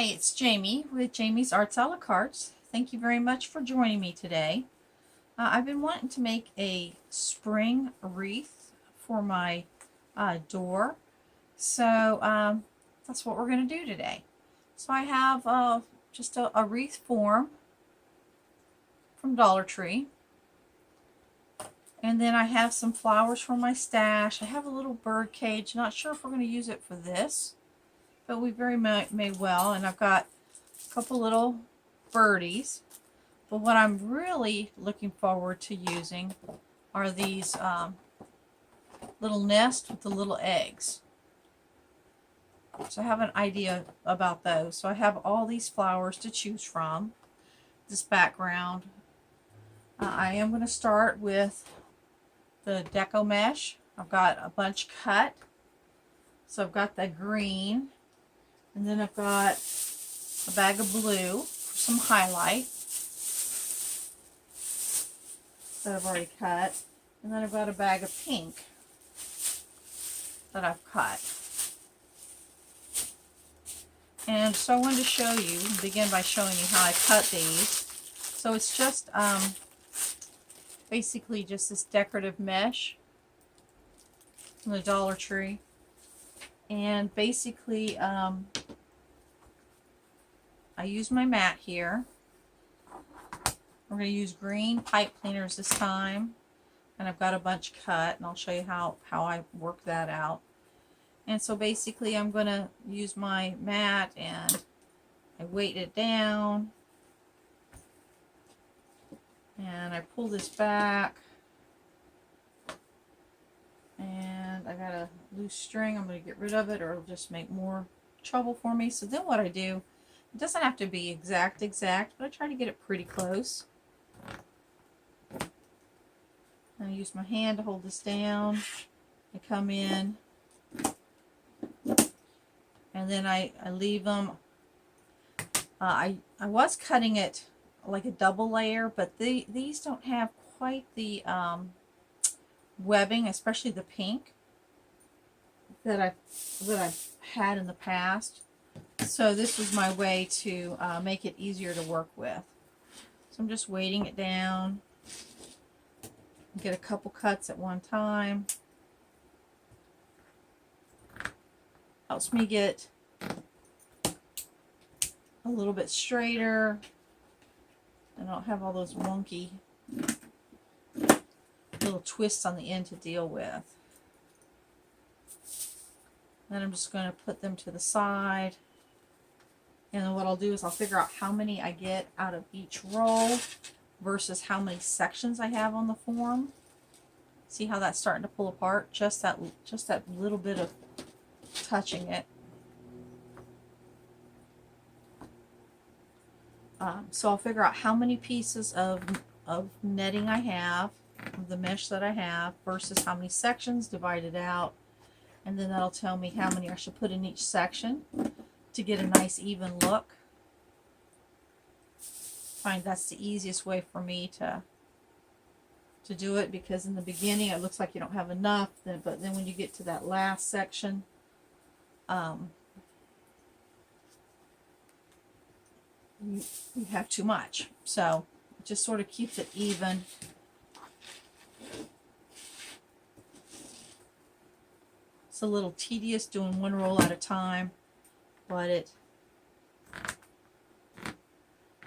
Hi, it's Jamie with Jamie's Arts a la Cartes. Thank you very much for joining me today. I've been wanting to make a spring wreath for my door, so that's what we're going to do today. So I have just a wreath form from Dollar Tree, and then I have some flowers from my stash. I have a little bird cage. Not sure if we're going to use it for this, but we very may well. And I've got a couple little birdies. But what I'm really looking forward to using are these little nests with the little eggs. So I have an idea about those. So I have all these flowers to choose from. This background. I am going to start with the deco mesh. I've got a bunch cut. So I've got the green. And then I've got a bag of blue for some highlight that I've already cut. And then I've got a bag of pink that I've cut. And so I wanted to show you, begin by showing you how I cut these. So it's just basically just this decorative mesh from the Dollar Tree. And basically I use my mat here. We're going to use green pipe cleaners this time. And I've got a bunch cut, and I'll show you how I work that out. And so basically I'm going to use my mat and I weight it down. And I pull this back. And I got a loose string. I'm going to get rid of it or it'll just make more trouble for me. So then what I do, it doesn't have to be exact, but I try to get it pretty close. I use my hand to hold this down. I come in. And then I leave them. I was cutting it like a double layer, but these don't have quite the webbing, especially the pink that I've had in the past. So this was my way to make it easier to work with. So I'm just weighting it down. Get a couple cuts at one time. Helps me get a little bit straighter. I don't have all those wonky little twists on the end to deal with. Then I'm just going to put them to the side. And then what I'll do is I'll figure out how many I get out of each roll versus how many sections I have on the form. See how that's starting to pull apart? Just that little bit of touching it. So I'll figure out how many pieces of netting I have, of the mesh that I have, versus how many sections divided out. And then that'll tell me how many I should put in each section to get a nice even look. I find that's the easiest way for me to do it, because in the beginning it looks like you don't have enough, but then when you get to that last section, you have too much. So it just sort of keeps it even. It's a little tedious doing one roll at a time, but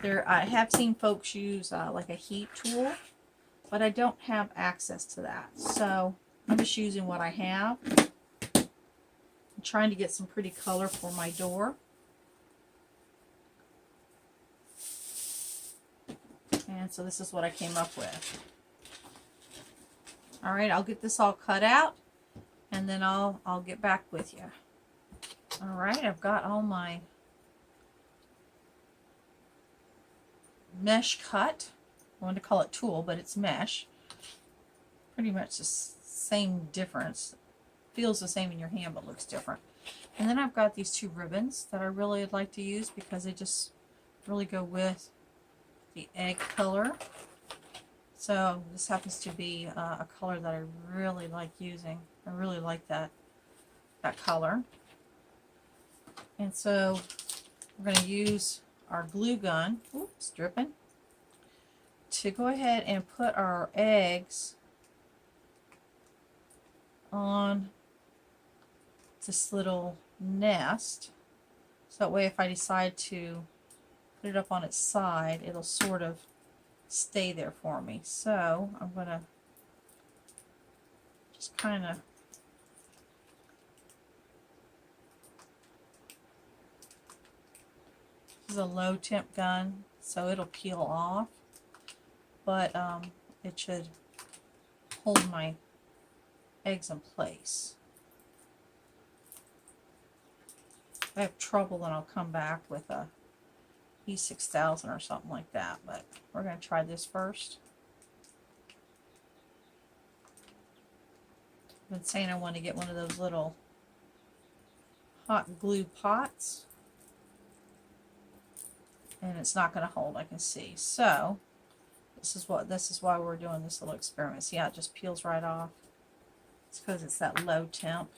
I have seen folks use like a heat tool, but I don't have access to that. So I'm just using what I have. I'm trying to get some pretty color for my door. And so this is what I came up with. All right, I'll get this all cut out, and then I'll get back with you. All right, I've got all my mesh cut. I wanted to call it tool, but it's mesh. Pretty much the same difference. Feels the same in your hand, but looks different. And then I've got these two ribbons that I really would like to use because they just really go with the egg color. So this happens to be a color that I really like using. I really like that color. And so we're going to use our glue gun, oops, dripping, to go ahead and put our eggs on this little nest. So that way if I decide to put it up on its side, it'll sort of stay there for me. So I'm going to just kind of this is a low temp gun, so it'll peel off, but it should hold my eggs in place. If I have trouble, then I'll come back with a E6000 or something like that, but we're going to try this first. I've been saying I want to get one of those little hot glue pots, and it's not going to hold, I can see. So this is why we're doing this little experiment. See how it just peels right off? It's because it's that low temp.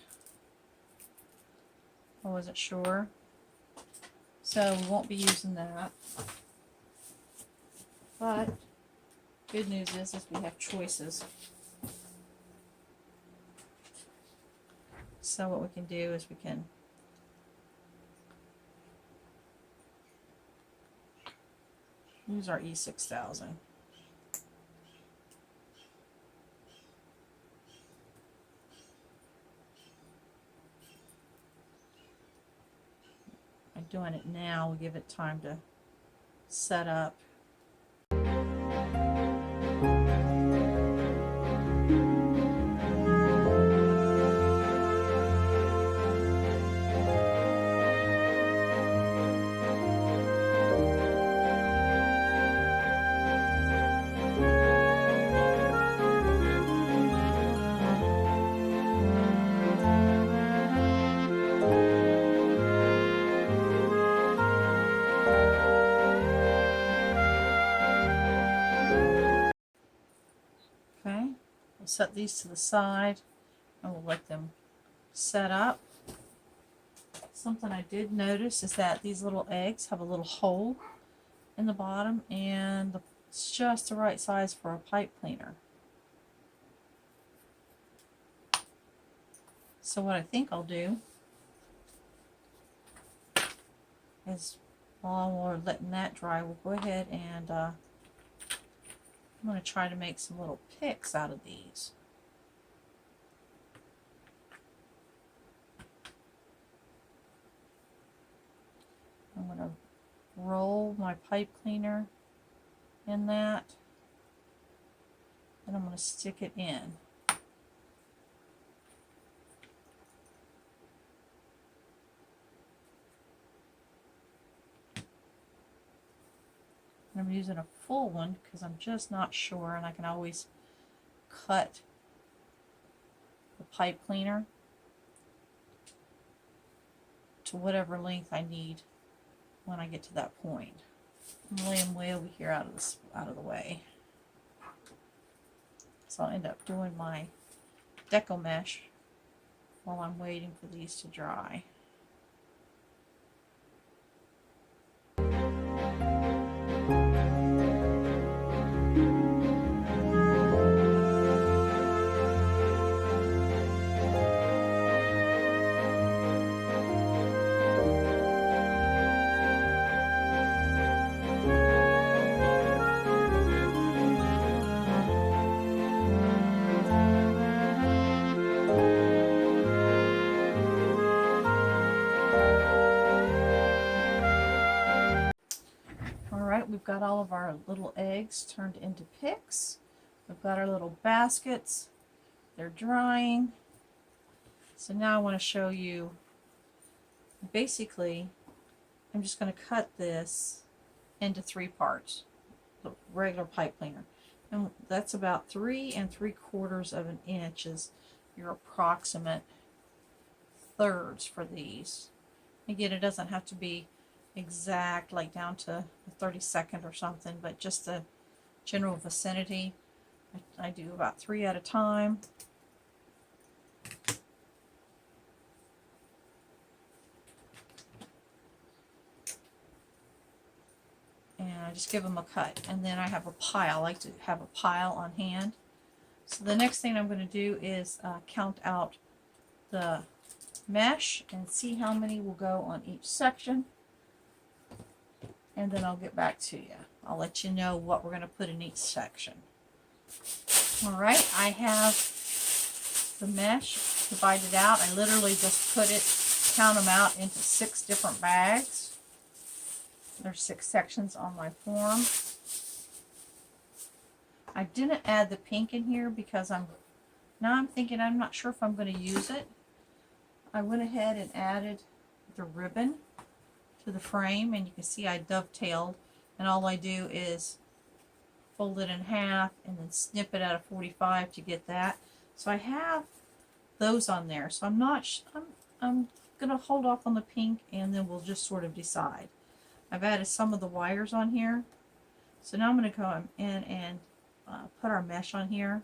I wasn't sure. So we won't be using that. But good news is we have choices. So what we can do is we can use our E6000. By doing it now, we give it time to set up. Okay, we'll set these to the side and we'll let them set up. Something I did notice is that these little eggs have a little hole in the bottom, and it's just the right size for a pipe cleaner. So what I think I'll do is, while we're letting that dry, we'll go ahead and I'm going to try to make some little picks out of these. I'm going to roll my pipe cleaner in that, and I'm going to stick it in. I'm using a full one because I'm just not sure, and I can always cut the pipe cleaner to whatever length I need when I get to that point. I'm gonna lay them way over here out of the way. So I'll end up doing my deco mesh while I'm waiting for these to dry. We've got all of our little eggs turned into picks. We've got our little baskets. They're drying. So now I want to show you, basically, I'm just going to cut this into 3 parts, the regular pipe cleaner. And that's about 3 3/4 of an inch is your approximate thirds for these. Again, it doesn't have to be exact, like down to the 32nd or something, but just the general vicinity. I do about 3 at a time. just give them a cut. And then I have a pile. I like to have a pile on hand. So the next thing I'm going to do is count out the mesh and see how many will go on each section. And then I'll get back to you. I'll let you know what we're going to put in each section. Alright, I have the mesh divided out. I literally just count them out into 6 different bags. There's 6 sections on my form. I didn't add the pink in here because I'm thinking I'm not sure if I'm going to use it. I went ahead and added the ribbon to the frame, and you can see I dovetailed, and all I do is fold it in half and then snip it out of 45 to get that. So I have those on there. So I'm going to hold off on the pink, and then we'll just sort of decide. I've added some of the wires on here. So now I'm going to go in and put our mesh on here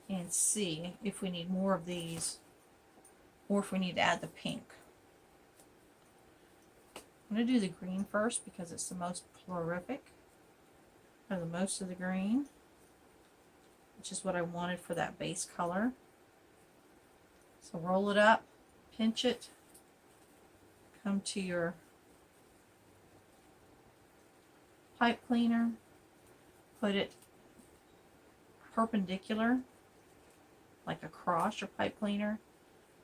and see if we need more of these or if we need to add the pink. I'm going to do the green first because it's the most prolific, or the most of the green, which is what I wanted for that base color. So roll it up, pinch it, come to your pipe cleaner, put it perpendicular like across your pipe cleaner,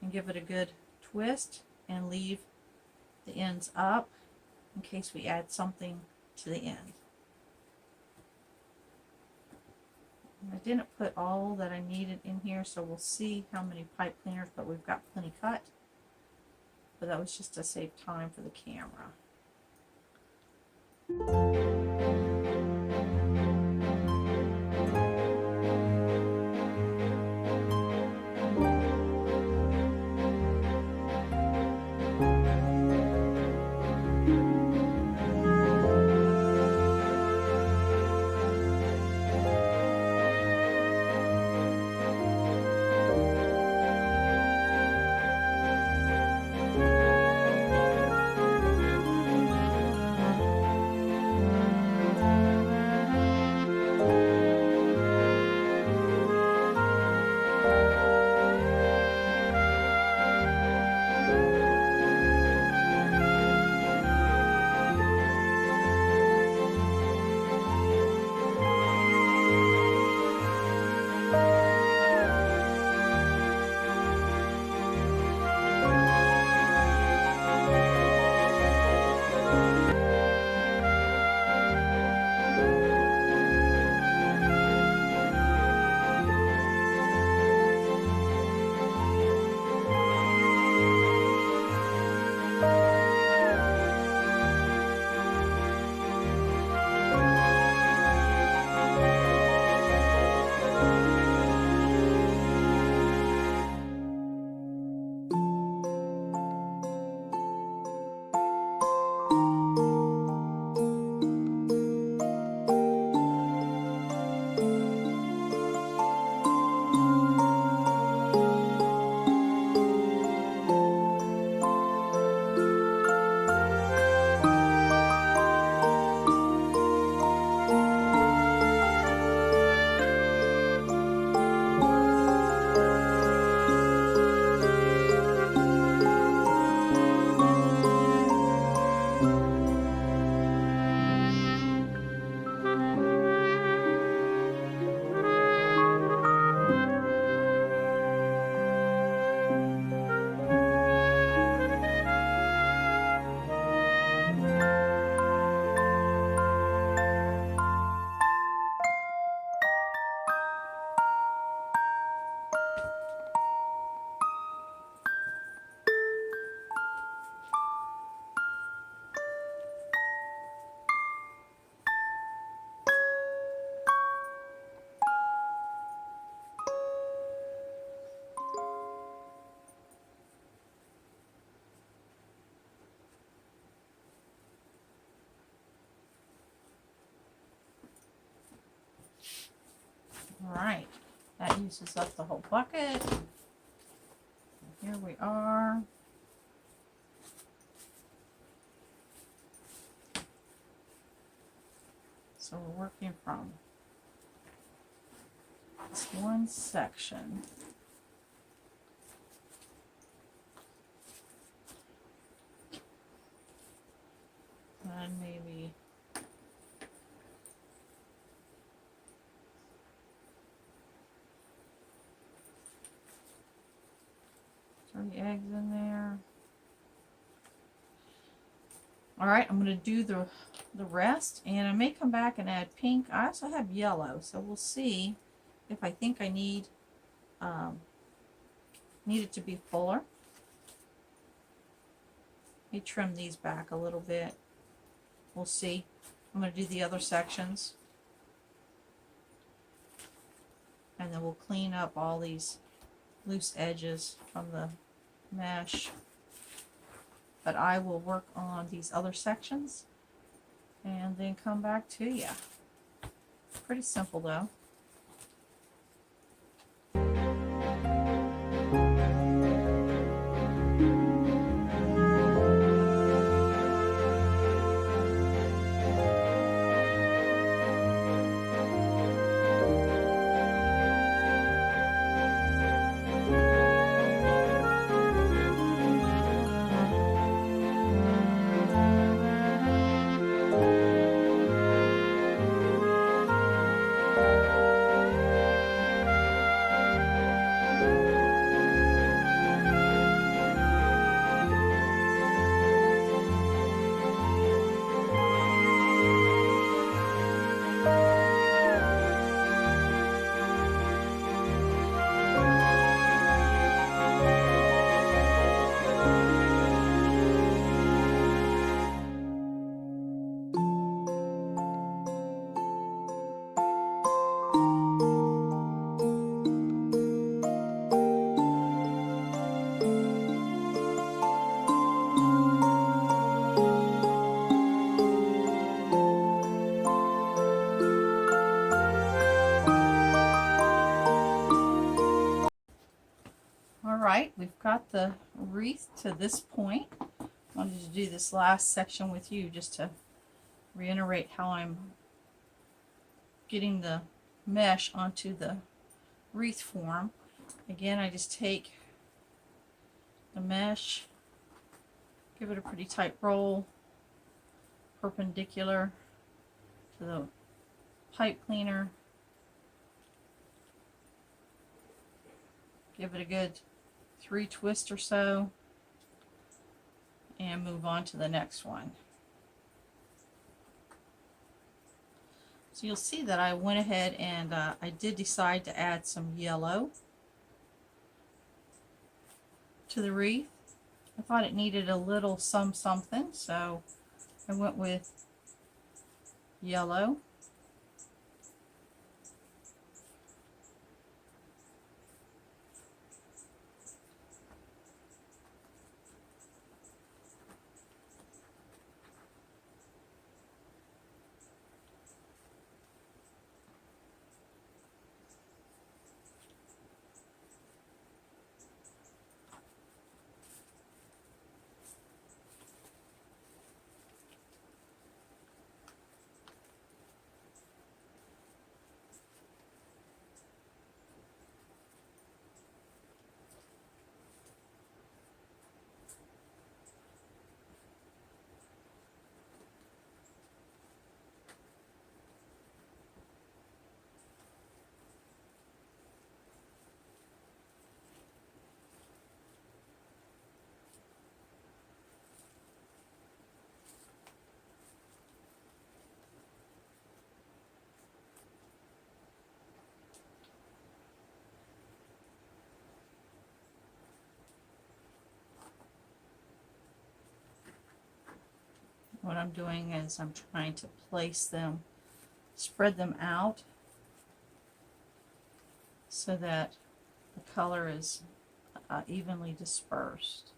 and give it a good twist and leave the ends up in case we add something to the end. I didn't put all that I needed in here, so we'll see how many pipe cleaners, but we've got plenty cut. But that was just to save time for the camera. Alright, that uses up the whole bucket. Here we are. So we're working from this one section. And maybe three eggs in there. All right, I'm going to do the rest, and I may come back and add pink. I also have yellow, so we'll see if I think I need it to be fuller. Let me trim these back a little bit. We'll see. I'm going to do the other sections, and then we'll clean up all these loose edges from the mesh. But I will work on these other sections and then come back to you. Pretty simple though. Alright, we've got the wreath to this point. I wanted to do this last section with you just to reiterate how I'm getting the mesh onto the wreath form. Again, I just take the mesh, give it a pretty tight roll, perpendicular to the pipe cleaner. Give it a good 3 twists or so, and move on to the next one. So you'll see that I went ahead and I did decide to add some yellow to the wreath. I thought it needed a little something, so I went with yellow. What I'm doing is I'm trying to place them, spread them out so that the color is evenly dispersed.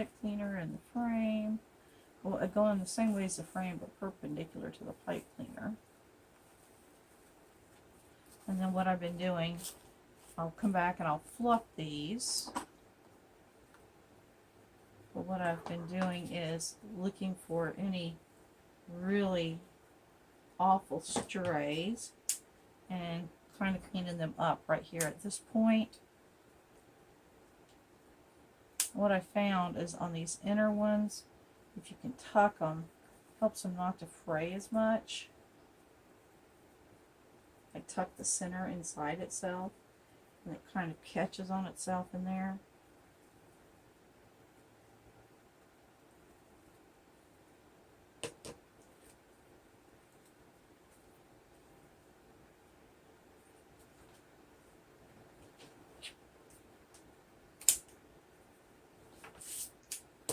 pipe cleaner in the frame. Well, going the same way as the frame, but perpendicular to the pipe cleaner. And then what I've been doing, I'll come back and I'll fluff these. But what I've been doing is looking for any really awful strays and kind of cleaning them up right here at this point. What I found is on these inner ones, if you can tuck them, helps them not to fray as much. I tuck the center inside itself, and it kind of catches on itself in there.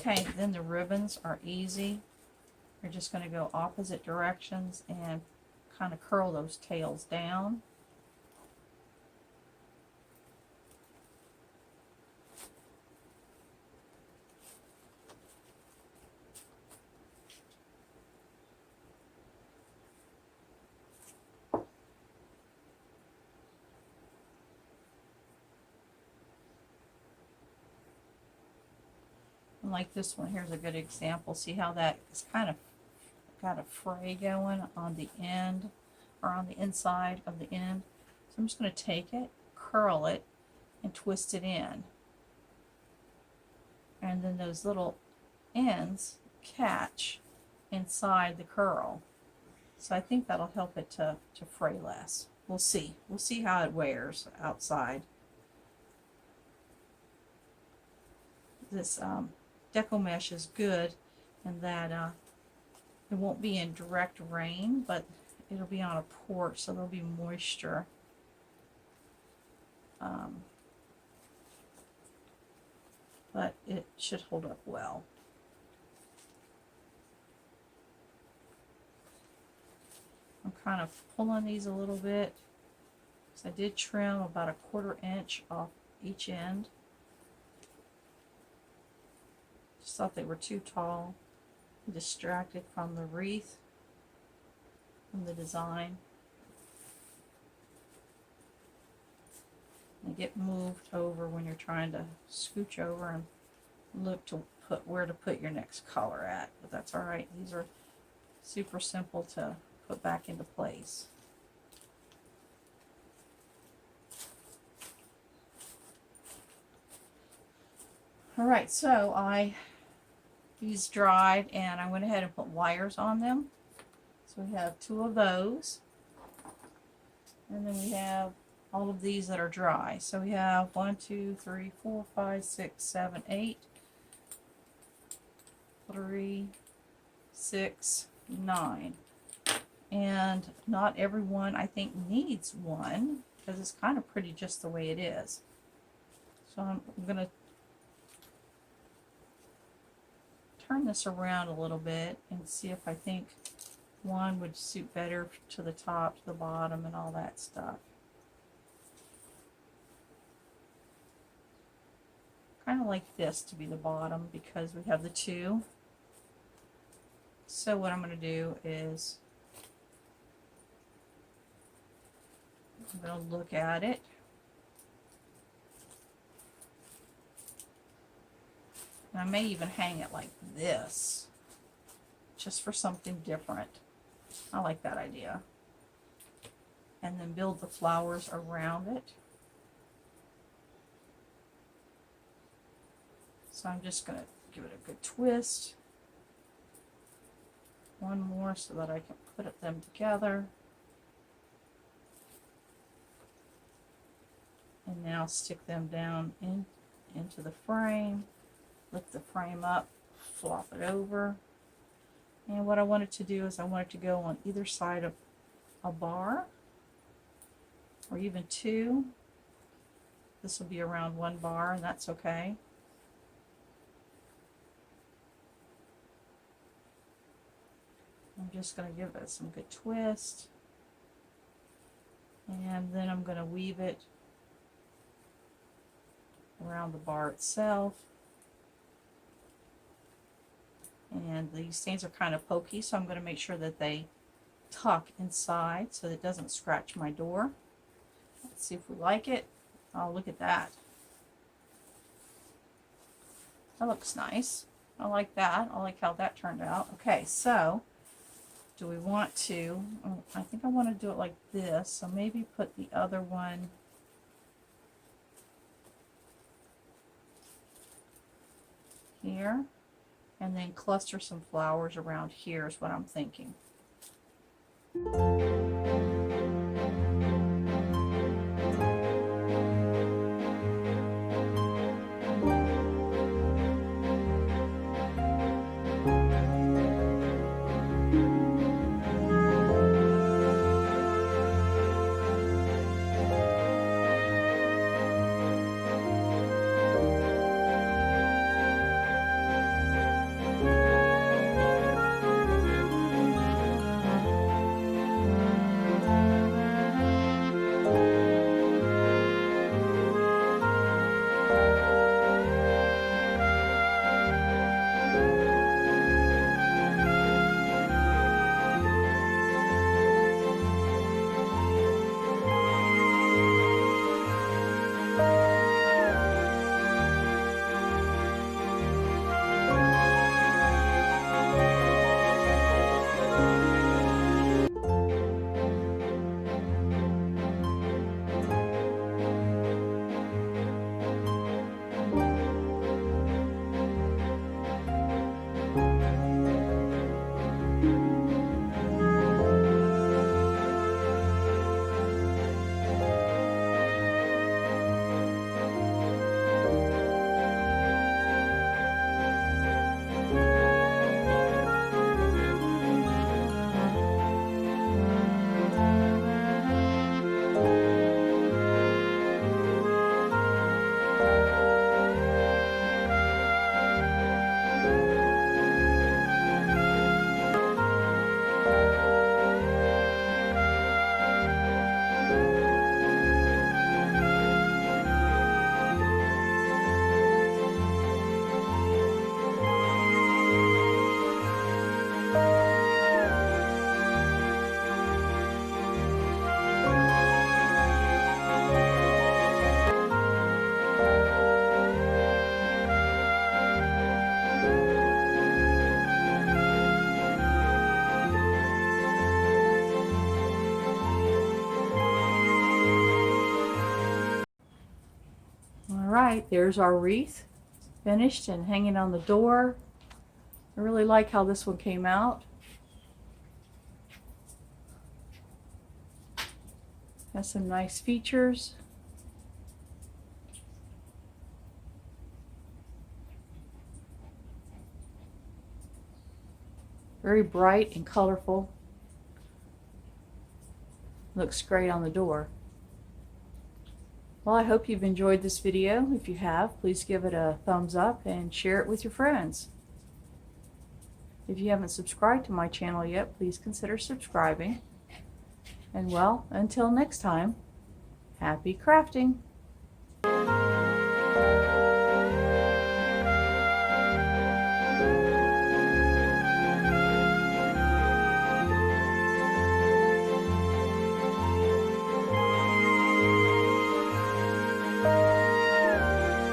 Okay, then the ribbons are easy. You're just going to go opposite directions and kind of curl those tails down. Like this one, here's a good example. See how that is kind of got a fray going on the end, or on the inside of the end. So I'm just going to take it, curl it, and twist it in. And then those little ends catch inside the curl. So I think that'll help it to fray less. We'll see. We'll see how it wears outside. This deco mesh is good in that it won't be in direct rain, but it'll be on a porch, so there'll be moisture. But it should hold up well. I'm kind of pulling these a little bit, because I did trim about a 1/4 inch off each end. Just thought they were too tall, distracted from the wreath, from the design. They get moved over when you're trying to scooch over and look to put where to put your next color at, but that's all right. These are super simple to put back into place. All right, so these dried, and I went ahead and put wires on them. So we have 2 of those, and then we have all of these that are dry. So we have 1, 2, 3, 4, 5, 6, 7, 8, 3, 6, 9. And not everyone, I think, needs one, because it's kind of pretty just the way it is. So I'm going to turn this around a little bit and see if I think one would suit better to the top, to the bottom, and all that stuff. Kind of like this to be the bottom, because we have the 2. So what I'm going to do is I'm going to look at it. And I may even hang it like this, just for something different. I like that idea. And then build the flowers around it. So I'm just going to give it a good twist. One more so that I can put them together. And now stick them down into the frame. Lift the frame up, flop it over. And what I wanted to do is I wanted to go on either side of a bar, or even 2. This will be around 1 bar, and that's okay. I'm just going to give it some good twist. And then I'm going to weave it around the bar itself. And these things are kind of pokey, so I'm going to make sure that they tuck inside so that it doesn't scratch my door. Let's see if we like it. Oh, look at that. That looks nice. I like that. I like how that turned out. Okay, so do we want to, oh, I think I want to do it like this, so maybe put the other one here, and then cluster some flowers around here is what I'm thinking. Alright, there's our wreath finished and hanging on the door. I really like how this one came out. Has some nice features. Very bright and colorful. Looks great on the door. Well, I hope you've enjoyed this video. If you have, please give it a thumbs up and share it with your friends. If you haven't subscribed to my channel yet, please consider subscribing. And well, until next time, happy crafting!